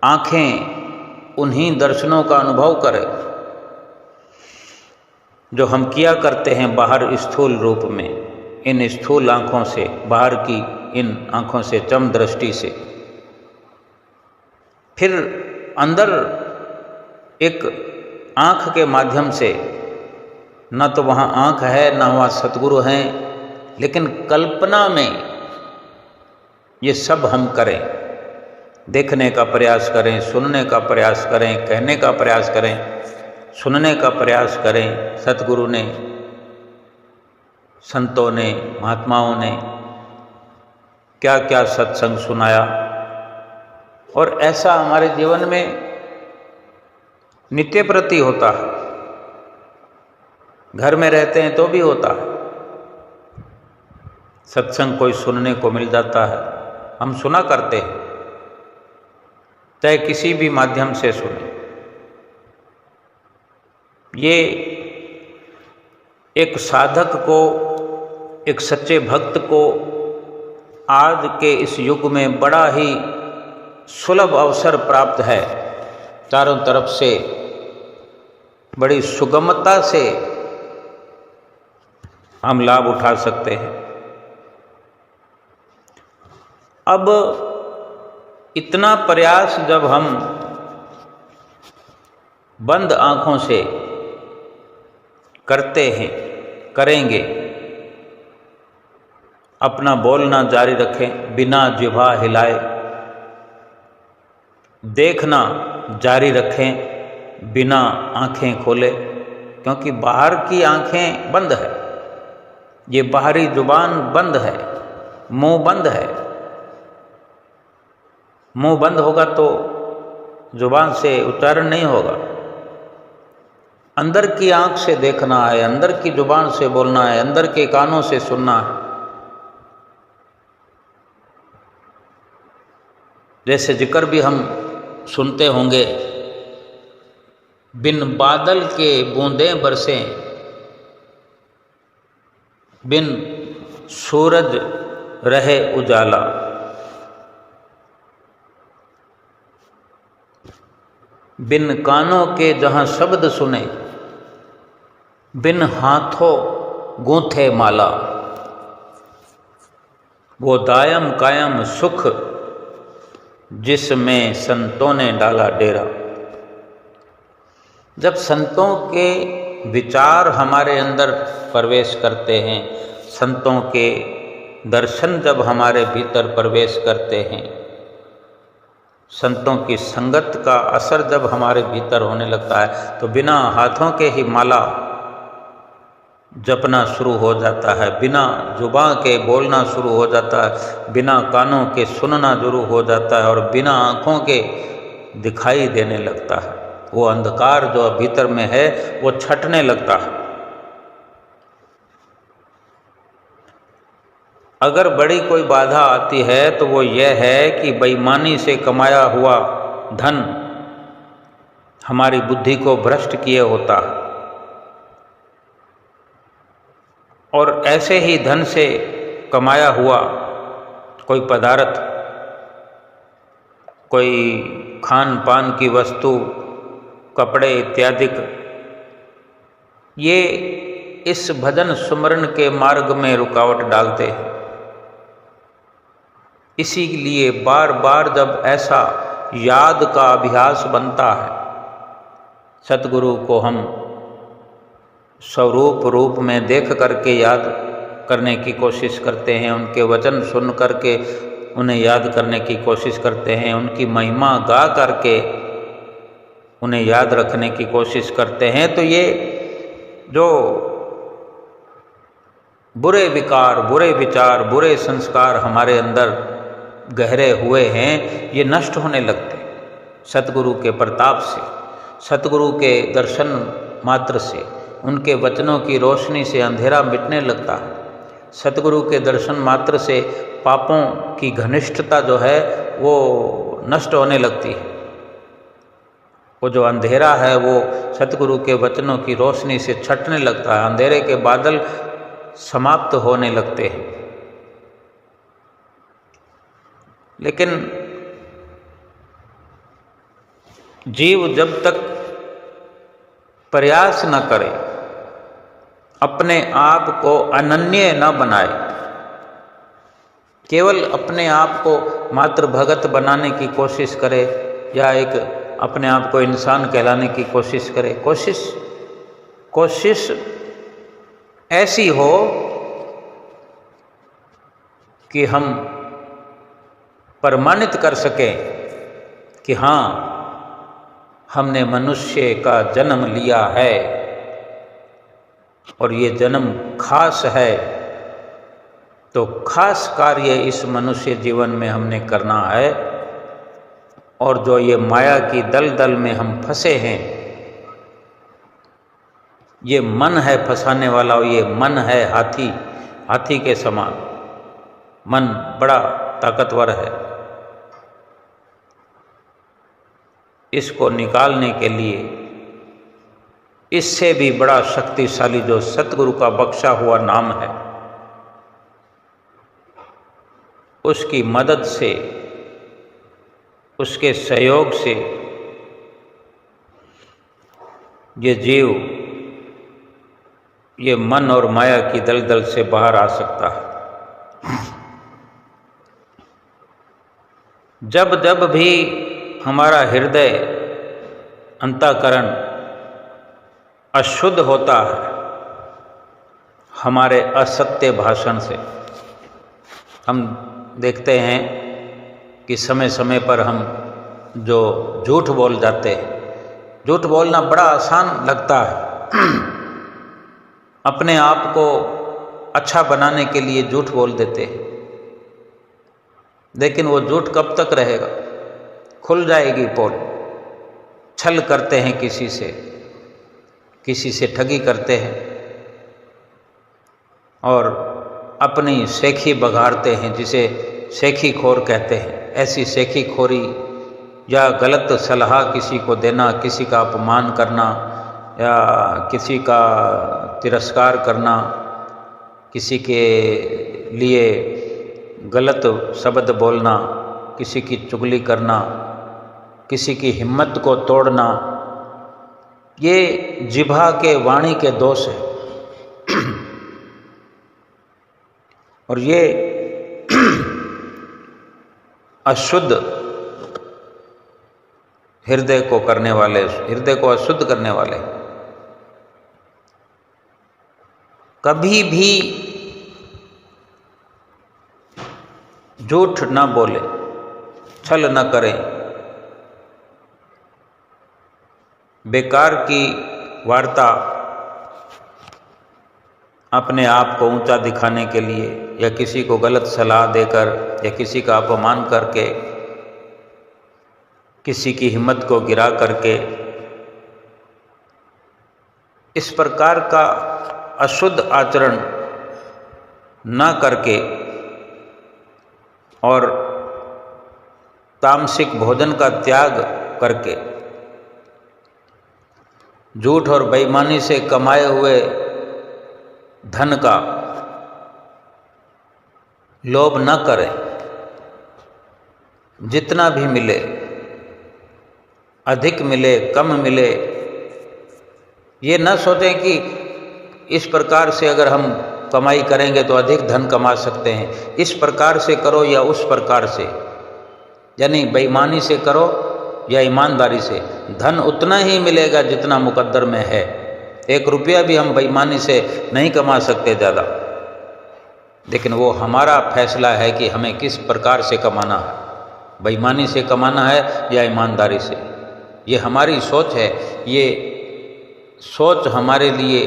आँखें उन्हीं दर्शनों का अनुभव करे जो हम किया करते हैं बाहर स्थूल रूप में, इन स्थूल आँखों से, बाहर की इन आँखों से, चम दृष्टि से। फिर अंदर एक आँख के माध्यम से, न तो वहाँ आँख है, न वहाँ सतगुरु हैं, लेकिन कल्पना में ये सब हम करें, देखने का प्रयास करें, सुनने का प्रयास करें, कहने का प्रयास करें, सुनने का प्रयास करें। सतगुरु ने, संतों ने, महात्माओं ने क्या क्या सत्संग सुनाया, और ऐसा हमारे जीवन में नित्य प्रति होता है। घर में रहते हैं तो भी होता है। सत्संग कोई सुनने को मिल जाता है, हम सुना करते हैं, चाहे किसी भी माध्यम से सुने। ये एक साधक को, एक सच्चे भक्त को आज के इस युग में बड़ा ही सुलभ अवसर प्राप्त है। चारों तरफ से बड़ी सुगमता से हम लाभ उठा सकते हैं। अब इतना प्रयास जब हम बंद आँखों से करते हैं, करेंगे, अपना बोलना जारी रखें बिना जिह्वा हिलाए, देखना जारी रखें बिना आँखें खोले, क्योंकि बाहर की आंखें बंद है, ये बाहरी जुबान बंद है, मुंह बंद है। मुंह बंद होगा तो जुबान से उच्चारण नहीं होगा। अंदर की आंख से देखना है, अंदर की जुबान से बोलना है, अंदर के कानों से सुनना है। जैसे जिक्र भी हम सुनते होंगे, बिन बादल के बूंदें बरसें, बिन सूरज रहे उजाला, बिन कानों के जहाँ शब्द सुने, बिन हाथों गूंथे माला, वो दायम कायम सुख जिसमें संतों ने डाला डेरा। जब संतों के विचार हमारे अंदर प्रवेश करते हैं, संतों के दर्शन जब हमारे भीतर प्रवेश करते हैं, संतों की संगत का असर जब हमारे भीतर होने लगता है, तो बिना हाथों के ही माला जपना शुरू हो जाता है, बिना जुबान के बोलना शुरू हो जाता है, बिना कानों के सुनना शुरू हो जाता है और बिना आँखों के दिखाई देने लगता है। वो अंधकार जो भीतर में है वो छटने लगता है। अगर बड़ी कोई बाधा आती है तो वो यह है कि बेईमानी से कमाया हुआ धन हमारी बुद्धि को भ्रष्ट किए होता है, और ऐसे ही धन से कमाया हुआ कोई पदार्थ, कोई खान पान की वस्तु, कपड़े इत्यादि, ये इस भजन सुमरन के मार्ग में रुकावट डालते हैं। इसीलिए बार बार जब ऐसा याद का अभ्यास बनता है, सतगुरु को हम स्वरूप रूप में देख करके याद करने की कोशिश करते हैं, उनके वचन सुन करके उन्हें याद करने की कोशिश करते हैं, उनकी महिमा गा करके उन्हें याद रखने की कोशिश करते हैं, तो ये जो बुरे विकार, बुरे विचार, बुरे संस्कार हमारे अंदर गहरे हुए हैं, ये नष्ट होने लगते हैं सतगुरु के प्रताप से, सतगुरु के दर्शन मात्र से, उनके वचनों की रोशनी से अंधेरा मिटने लगता है। सतगुरु के दर्शन मात्र से पापों की घनिष्ठता जो है वो नष्ट होने लगती है। वो जो अंधेरा है वो सतगुरु के वचनों की रोशनी से छटने लगता है, अंधेरे के बादल समाप्त होने लगते हैं। लेकिन जीव जब तक प्रयास न करे, अपने आप को अनन्य न बनाए, केवल अपने आप को मात्र भगत बनाने की कोशिश करे या एक अपने आप को इंसान कहलाने की कोशिश करे, कोशिश ऐसी हो कि हम प्रमाणित कर सकें कि हाँ, हमने मनुष्य का जन्म लिया है और ये जन्म खास है, तो खास कार्य इस मनुष्य जीवन में हमने करना है। और जो ये माया की दलदल में हम फंसे हैं, ये मन है फंसाने वाला, और ये मन है हाथी के समान। मन बड़ा ताकतवर है, इसको निकालने के लिए इससे भी बड़ा शक्तिशाली जो सतगुरु का बख्शा हुआ नाम है, उसकी मदद से, उसके सहयोग से ये जीव ये मन और माया की दलदल से बाहर आ सकता है। जब जब भी हमारा हृदय अंतःकरण अशुद्ध होता है हमारे असत्य भाषण से, हम देखते हैं कि समय समय पर हम जो झूठ बोल जाते हैं, झूठ बोलना बड़ा आसान लगता है, अपने आप को अच्छा बनाने के लिए झूठ बोल देते हैं, लेकिन वो झूठ कब तक रहेगा? खुल जाएगी पोल। छल करते हैं किसी से ठगी करते हैं और अपनी सेखी बघाड़ते हैं, जिसे सेखी खोर कहते हैं। ऐसी सेखी खोरी या गलत सलाह किसी को देना, किसी का अपमान करना या किसी का तिरस्कार करना, किसी के लिए गलत शब्द बोलना, किसी की चुगली करना, किसी की हिम्मत को तोड़ना, ये जिह्वा के वाणी के दोष है। और ये अशुद्ध हृदय को अशुद्ध करने वाले। कभी भी झूठ न बोले, छल न करें, बेकार की वार्ता अपने आप को ऊंचा दिखाने के लिए या किसी को गलत सलाह देकर या किसी का अपमान करके, किसी की हिम्मत को गिरा करके, इस प्रकार का अशुद्ध आचरण न करके और तामसिक भोजन का त्याग करके, झूठ और बेईमानी से कमाए हुए धन का लोभ न करें। जितना भी मिले, अधिक मिले कम मिले, ये न सोचें कि इस प्रकार से अगर हम कमाई करेंगे तो अधिक धन कमा सकते हैं। इस प्रकार से करो या उस प्रकार से, यानी बेईमानी से करो या ईमानदारी से, धन उतना ही मिलेगा जितना मुकद्दर में है। 1 रुपया भी हम बेईमानी से नहीं कमा सकते ज़्यादा, लेकिन वो हमारा फैसला है कि हमें किस प्रकार से कमाना है, बेईमानी से कमाना है या ईमानदारी से। ये हमारी सोच है। ये सोच हमारे लिए,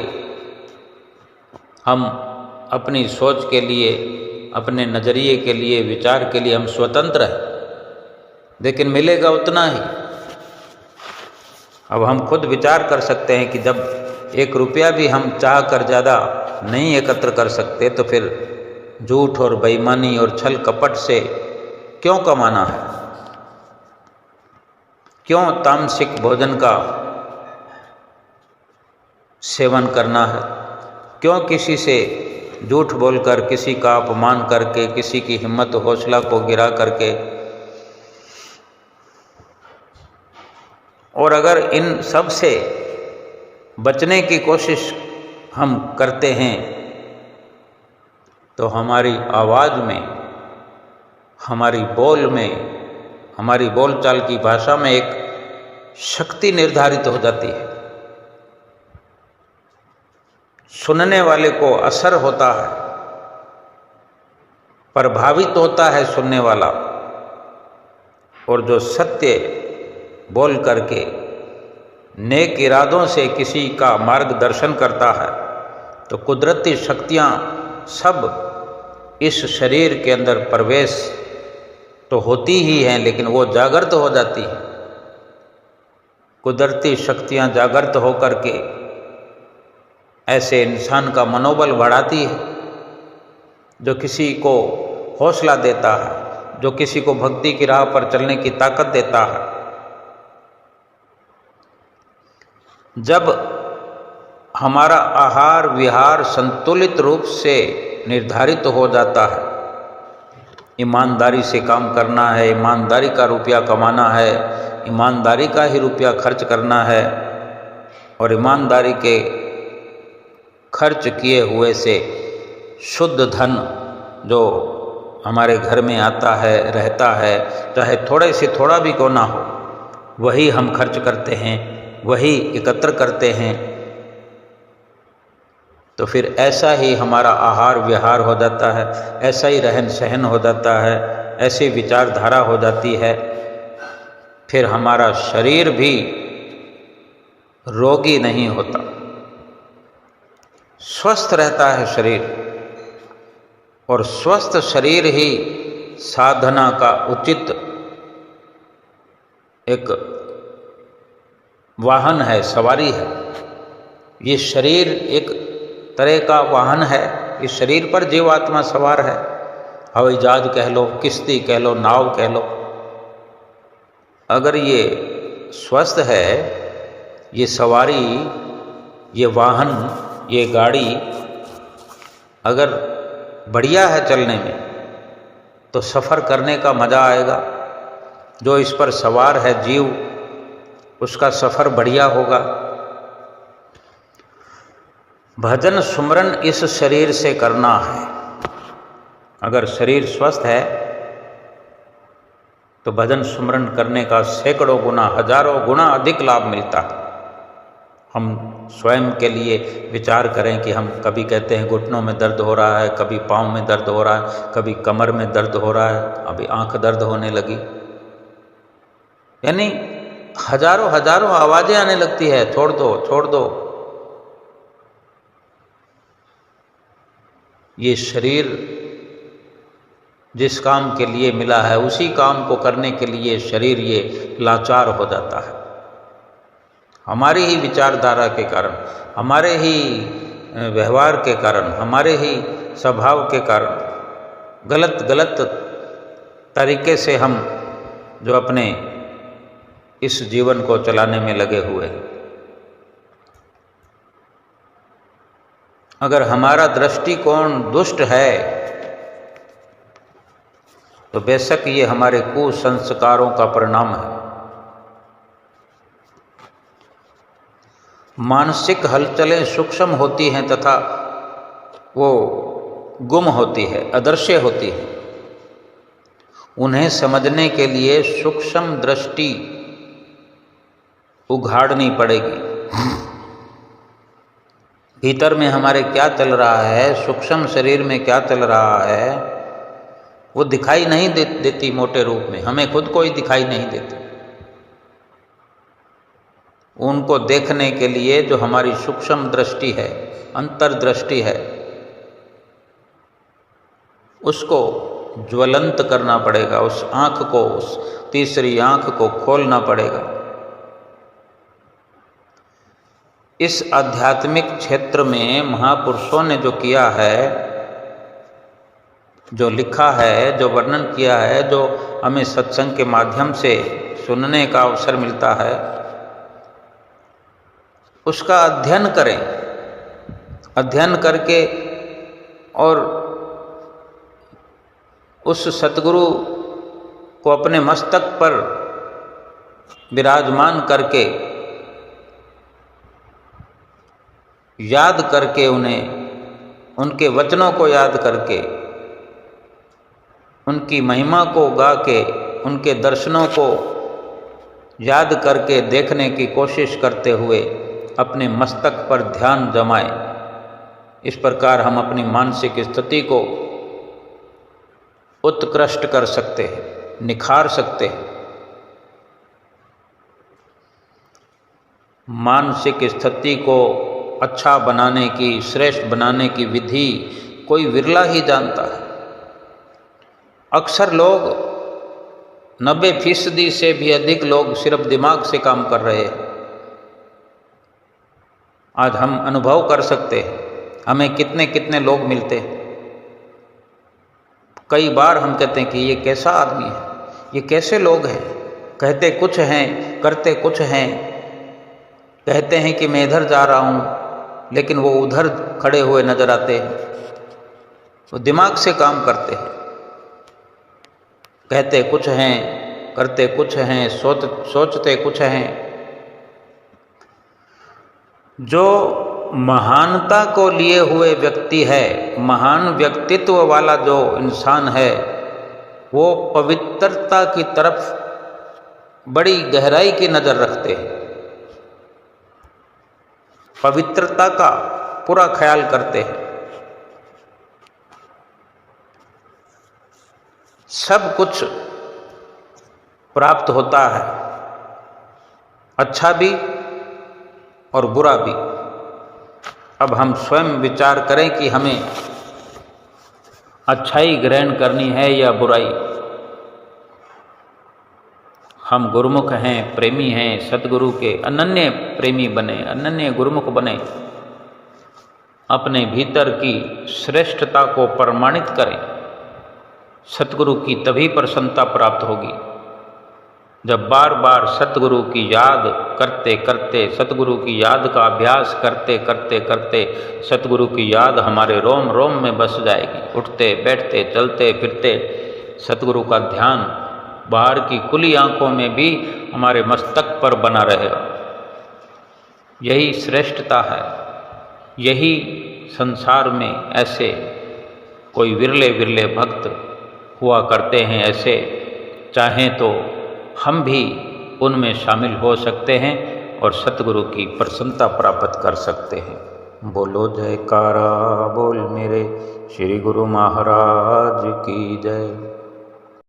हम अपनी सोच के लिए, अपने नज़रिए के लिए, विचार के लिए हम स्वतंत्र हैं, लेकिन मिलेगा उतना ही। अब हम खुद विचार कर सकते हैं कि जब 1 रुपया भी हम चाह कर ज़्यादा नहीं एकत्र कर सकते, तो फिर झूठ और बेईमानी और छल कपट से क्यों कमाना है? क्यों तामसिक भोजन का सेवन करना है? क्यों किसी से झूठ बोलकर, किसी का अपमान करके, किसी की हिम्मत हौसला को गिरा करके? और अगर इन सब से बचने की कोशिश हम करते हैं तो हमारी आवाज़ में, हमारी बोल में, हमारी बोलचाल की भाषा में एक शक्ति निर्धारित हो जाती है। सुनने वाले को असर होता है, प्रभावित होता है सुनने वाला। और जो सत्य बोल करके नेक इरादों से किसी का मार्गदर्शन करता है, तो कुदरती शक्तियाँ सब इस शरीर के अंदर प्रवेश तो होती ही हैं, लेकिन वो जागृत हो जाती हैं। कुदरती शक्तियाँ जागृत होकर के ऐसे इंसान का मनोबल बढ़ाती है, जो किसी को हौसला देता है, जो किसी को भक्ति की राह पर चलने की ताकत देता है। जब हमारा आहार विहार संतुलित रूप से निर्धारित हो जाता है, ईमानदारी से काम करना है, ईमानदारी का रुपया कमाना है, ईमानदारी का ही रुपया खर्च करना है, और ईमानदारी के खर्च किए हुए से शुद्ध धन जो हमारे घर में आता है, रहता है, चाहे थोड़े से थोड़ा भी क्यों ना हो, वही हम खर्च करते हैं, वही एकत्र करते हैं। तो फिर ऐसा ही हमारा आहार विहार हो जाता है, ऐसा ही रहन सहन हो जाता है, ऐसी विचारधारा हो जाती है। फिर हमारा शरीर भी रोगी नहीं होता, स्वस्थ रहता है शरीर, और स्वस्थ शरीर ही साधना का उचित एक वाहन है, सवारी है। ये शरीर एक तरह का वाहन है। इस शरीर पर जीवात्मा सवार है। हवाई जहाज कह लो, किश्ती कह लो, नाव कह लो। अगर ये स्वस्थ है, ये सवारी, ये वाहन, ये गाड़ी अगर बढ़िया है चलने में, तो सफ़र करने का मज़ा आएगा। जो इस पर सवार है जीव, उसका सफ़र बढ़िया होगा। भजन सुमरन इस शरीर से करना है। अगर शरीर स्वस्थ है तो भजन सुमरन करने का सैकड़ों गुना, हजारों गुना अधिक लाभ मिलता है। हम स्वयं के लिए विचार करें कि हम कभी कहते हैं घुटनों में दर्द हो रहा है, कभी पाँव में दर्द हो रहा है, कभी कमर में दर्द हो रहा है, अभी आंख दर्द होने लगी, यानी हजारों हजारों आवाजें आने लगती है, छोड़ दो छोड़ दो। ये शरीर जिस काम के लिए मिला है, उसी काम को करने के लिए शरीर ये लाचार हो जाता है। हमारी ही विचारधारा के कारण, हमारे ही व्यवहार के कारण, हमारे ही स्वभाव के कारण गलत गलत तरीके से हम जो अपने इस जीवन को चलाने में लगे हुए हैं। अगर हमारा दृष्टिकोण दुष्ट है तो बेशक ये हमारे कुसंस्कारों का परिणाम है। मानसिक हलचलें सूक्ष्म होती हैं तथा वो गुम होती है, अदृश्य होती है। उन्हें समझने के लिए सूक्ष्म दृष्टि उघाड़नी पड़ेगी। भीतर में हमारे क्या चल रहा है, सूक्ष्म शरीर में क्या चल रहा है, वो दिखाई नहीं देती मोटे रूप में, हमें खुद को ही दिखाई नहीं देती। उनको देखने के लिए जो हमारी सूक्ष्म दृष्टि है, अंतर्दृष्टि है, उसको ज्वलंत करना पड़ेगा। उस आँख को, उस तीसरी आँख को खोलना पड़ेगा। इस आध्यात्मिक क्षेत्र में महापुरुषों ने जो किया है, जो लिखा है, जो वर्णन किया है, जो हमें सत्संग के माध्यम से सुनने का अवसर मिलता है, उसका अध्ययन करें। अध्ययन करके और उस सतगुरु को अपने मस्तक पर विराजमान करके, याद करके, उन्हें, उनके वचनों को याद करके, उनकी महिमा को गा के, उनके दर्शनों को याद करके देखने की कोशिश करते हुए अपने मस्तक पर ध्यान जमाएं। इस प्रकार हम अपनी मानसिक स्थिति को उत्कृष्ट कर सकते हैं, निखार सकते हैं। मानसिक स्थिति को अच्छा बनाने की, श्रेष्ठ बनाने की विधि कोई विरला ही जानता है। अक्सर लोग 90% से भी अधिक लोग सिर्फ दिमाग से काम कर रहे हैं। आज हम अनुभव कर सकते हैं, हमें कितने कितने लोग मिलते हैं। कई बार हम कहते हैं कि ये कैसा आदमी है, ये कैसे लोग हैं, कहते कुछ हैं, करते कुछ हैं। कहते हैं कि मैं इधर जा रहा हूँ, लेकिन वो उधर खड़े हुए नजर आते हैं। वो दिमाग से काम करते हैं। कहते कुछ हैं, करते कुछ हैं, सोचते कुछ हैं। जो महानता को लिए हुए व्यक्ति है, महान व्यक्तित्व वाला जो इंसान है, वो पवित्रता की तरफ बड़ी गहराई की नज़र रखते हैं। पवित्रता का पूरा ख्याल करते हैं। सब कुछ प्राप्त होता है, अच्छा भी और बुरा भी। अब हम स्वयं विचार करें कि हमें अच्छाई ग्रहण करनी है या बुराई। हम गुरुमुख हैं, प्रेमी हैं, सतगुरु के अनन्य प्रेमी बने, अनन्य गुरुमुख बने, अपने भीतर की श्रेष्ठता को प्रमाणित करें। सतगुरु की तभी प्रसन्नता प्राप्त होगी जब बार बार सतगुरु की याद करते करते, सतगुरु की याद का अभ्यास करते करते करते सतगुरु की याद हमारे रोम रोम में बस जाएगी। उठते बैठते चलते फिरते सतगुरु का ध्यान बाहर की खुली आंखों में भी हमारे मस्तक पर बना रहेगा। यही श्रेष्ठता है। यही संसार में ऐसे कोई विरले विरले भक्त हुआ करते हैं। ऐसे चाहें तो हम भी उनमें शामिल हो सकते हैं और सतगुरु की प्रसन्नता प्राप्त कर सकते हैं। बोलो जयकारा बोल मेरे श्री गुरु महाराज की जय।